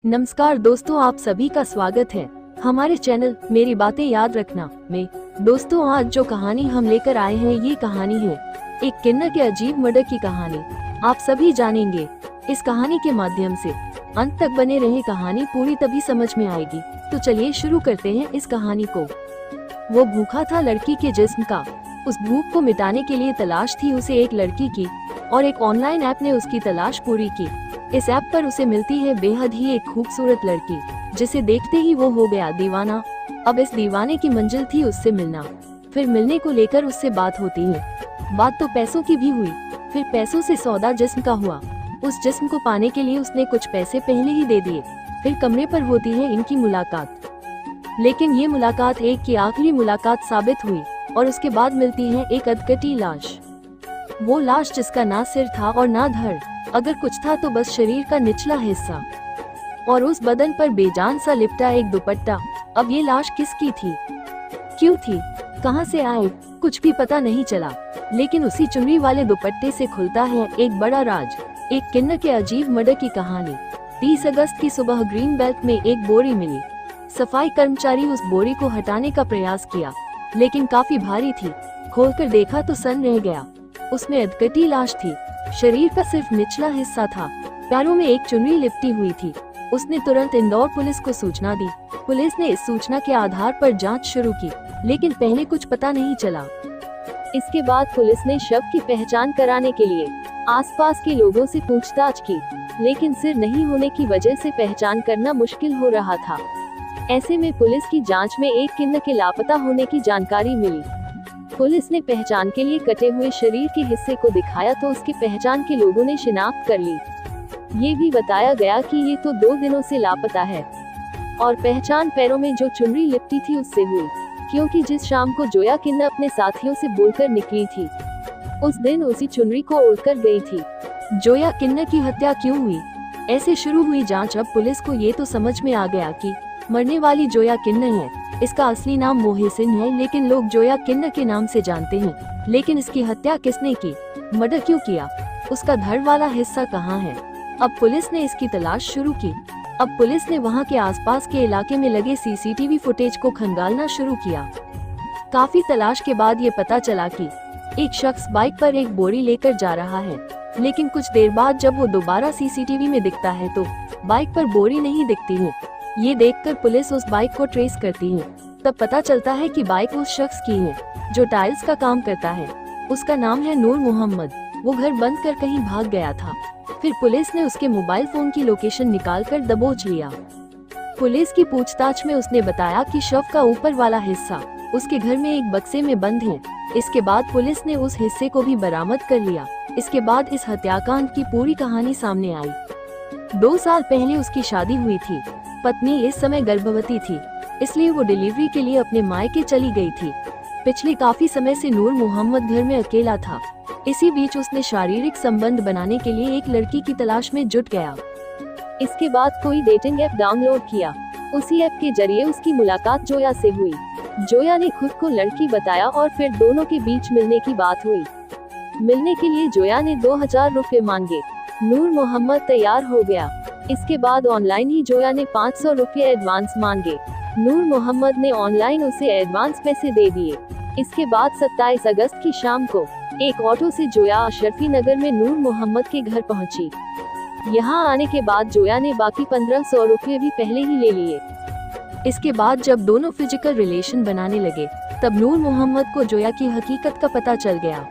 नमस्कार दोस्तों, आप सभी का स्वागत है हमारे चैनल मेरी बातें याद रखना में। दोस्तों, आज जो कहानी हम लेकर आए हैं ये कहानी है एक किन्नर के अजीब मर्डर की कहानी। आप सभी जानेंगे इस कहानी के माध्यम से। अंत तक बने रहे, कहानी पूरी तभी समझ में आएगी। तो चलिए शुरू करते हैं इस कहानी को। वो भूखा था लड़की के जिस्म का। उस भूख को मिटाने के लिए तलाश थी उसे एक लड़की की, और एक ऑनलाइन ऐप ने उसकी तलाश पूरी की। इस ऐप पर उसे मिलती है बेहद ही एक खूबसूरत लड़की, जिसे देखते ही वो हो गया दीवाना। अब इस दीवाने की मंजिल थी उससे मिलना। फिर मिलने को लेकर उससे बात होती है। बात तो पैसों की भी हुई। फिर पैसों से सौदा जिस्म का हुआ। उस जिस्म को पाने के लिए उसने कुछ पैसे पहले ही दे दिए। फिर कमरे पर होती है इनकी मुलाकात। लेकिन ये मुलाकात एक की आखिरी मुलाकात साबित हुई, और उसके बाद मिलती है एक अधकटी लाश। वो लाश जिसका ना सिर था और ना धड़, अगर कुछ था तो बस शरीर का निचला हिस्सा, और उस बदन पर बेजान सा लिपटा एक दुपट्टा। अब ये लाश किसकी थी, क्यों थी, कहां से आए, कुछ भी पता नहीं चला। लेकिन उसी चुनरी वाले दुपट्टे से खुलता है एक बड़ा राज, एक किन्नर के अजीब मर्डर की कहानी। 30 अगस्त की सुबह ग्रीन बेल्ट में एक बोरी मिली। सफाई कर्मचारी उस बोरी को हटाने का प्रयास किया, लेकिन काफी भारी थी। खोलकर देखा तो सन रह गया। उसमें अधकटी लाश थी। शरीर का सिर्फ निचला हिस्सा था। पैरों में एक चुनरी लिपटी हुई थी। उसने तुरंत इंदौर पुलिस को सूचना दी। पुलिस ने इस सूचना के आधार पर जांच शुरू की, लेकिन पहले कुछ पता नहीं चला। इसके बाद पुलिस ने शव की पहचान कराने के लिए आसपास के लोगों से पूछताछ की, लेकिन सिर नहीं होने की वजह से पहचान करना मुश्किल हो रहा था। ऐसे में पुलिस की जांच में एक किन्नर के लापता होने की जानकारी मिली। पुलिस ने पहचान के लिए कटे हुए शरीर के हिस्से को दिखाया तो उसकी पहचान के लोगों ने शिनाख्त कर ली। ये भी बताया गया कि ये तो 2 दिनों से लापता है, और पहचान पैरों में जो चुनरी लिपटी थी उससे हुई, क्योंकि जिस शाम को जोया किन्नर अपने साथियों से बोलकर निकली थी, उस दिन उसी चुनरी को ओढ़कर गई थी। जोया किन्नर की हत्या क्यों हुई, ऐसे शुरू हुई जांच। अब पुलिस को ये तो समझ में आ गया कि मरने वाली जोया किन्नर है। इसका असली नाम मोहसिन है, लेकिन लोग जोया किन्नर के नाम से जानते हैं। लेकिन इसकी हत्या किसने की, मर्डर क्यों किया, उसका धड़ वाला हिस्सा कहाँ है। अब पुलिस ने इसकी तलाश शुरू की। अब पुलिस ने वहाँ के आसपास के इलाके में लगे सीसीटीवी फुटेज को खंगालना शुरू किया। काफी तलाश के बाद ये पता चला कि एक शख्स बाइक पर एक बोरी लेकर जा रहा है, लेकिन कुछ देर बाद जब वो दोबारा सीसीटीवी में दिखता है तो बाइक पर बोरी नहीं दिखती है। ये देखकर पुलिस उस बाइक को ट्रेस करती है। तब पता चलता है कि बाइक उस शख्स की है जो टाइल्स का काम करता है। उसका नाम है नूर मोहम्मद। वो घर बंद कर कहीं भाग गया था। फिर पुलिस ने उसके मोबाइल फोन की लोकेशन निकालकर दबोच लिया। पुलिस की पूछताछ में उसने बताया कि शव का ऊपर वाला हिस्सा उसके घर में एक बक्से में बंद है। इसके बाद पुलिस ने उस हिस्से को भी बरामद कर लिया। इसके बाद इस हत्याकांड की पूरी कहानी सामने आई। 2 साल पहले उसकी शादी हुई थी। पत्नी इस समय गर्भवती थी, इसलिए वो डिलीवरी के लिए अपने मायके चली गई थी। पिछले काफी समय से नूर मोहम्मद घर में अकेला था। इसी बीच उसने शारीरिक संबंध बनाने के लिए एक लड़की की तलाश में जुट गया। इसके बाद कोई डेटिंग ऐप डाउनलोड किया। उसी ऐप के जरिए उसकी मुलाकात जोया से हुई। जोया ने खुद को लड़की बताया और फिर दोनों के बीच मिलने की बात हुई। मिलने के लिए जोया ने 2000 रुपए मांगे। नूर मोहम्मद तैयार हो गया। इसके बाद ऑनलाइन ही जोया ने 500 रुपए एडवांस मांगे। नूर मोहम्मद ने ऑनलाइन उसे एडवांस पैसे दे दिए। इसके बाद 27 अगस्त की शाम को एक ऑटो से जोया अशरफी नगर में नूर मोहम्मद के घर पहुंची। यहां आने के बाद जोया ने बाकी 1500 रुपए भी पहले ही ले लिए। इसके बाद जब दोनों फिजिकल रिलेशन बनाने लगे, तब नूर मोहम्मद को जोया की हकीकत का पता चल गया।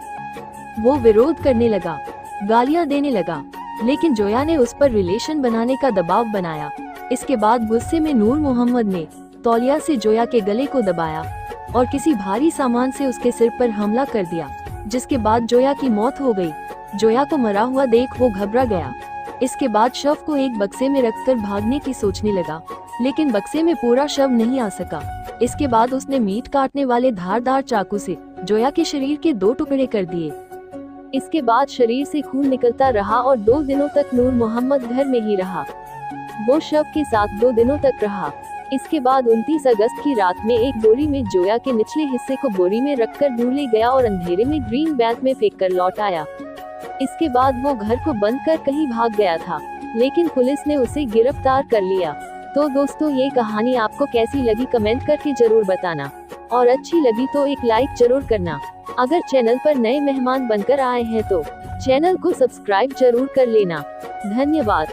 वो विरोध करने लगा, गालियां देने लगा, लेकिन जोया ने उस पर रिलेशन बनाने का दबाव बनाया। इसके बाद गुस्से में नूर मोहम्मद ने तौलिया से जोया के गले को दबाया और किसी भारी सामान से उसके सिर पर हमला कर दिया, जिसके बाद जोया की मौत हो गई। जोया को मरा हुआ देख वो घबरा गया। इसके बाद शव को एक बक्से में रखकर भागने की सोचने लगा, लेकिन बक्से में पूरा शव नहीं आ सका। इसके बाद उसने मीट काटने वाले धारदार चाकू से जोया के शरीर के 2 टुकड़े कर दिए। इसके बाद शरीर से खून निकलता रहा और 2 दिनों तक नूर मोहम्मद घर में ही रहा। वो शव के साथ 2 दिनों तक रहा। इसके बाद 29 अगस्त की रात में एक बोरी में जोया के निचले हिस्से को बोरी में रखकर दूर ले गया और अंधेरे में ग्रीन बेल्ट में फेंक कर लौट आया। इसके बाद वो घर को बंद कर कहीं भाग गया था। लेकिन पुलिस ने उसे गिरफ्तार कर लिया। तो दोस्तों, ये कहानी आपको कैसी लगी कमेंट करके जरूर बताना, और अच्छी लगी तो एक लाइक जरूर करना। अगर चैनल पर नए मेहमान बनकर आए हैं तो चैनल को सब्सक्राइब जरूर कर लेना। धन्यवाद।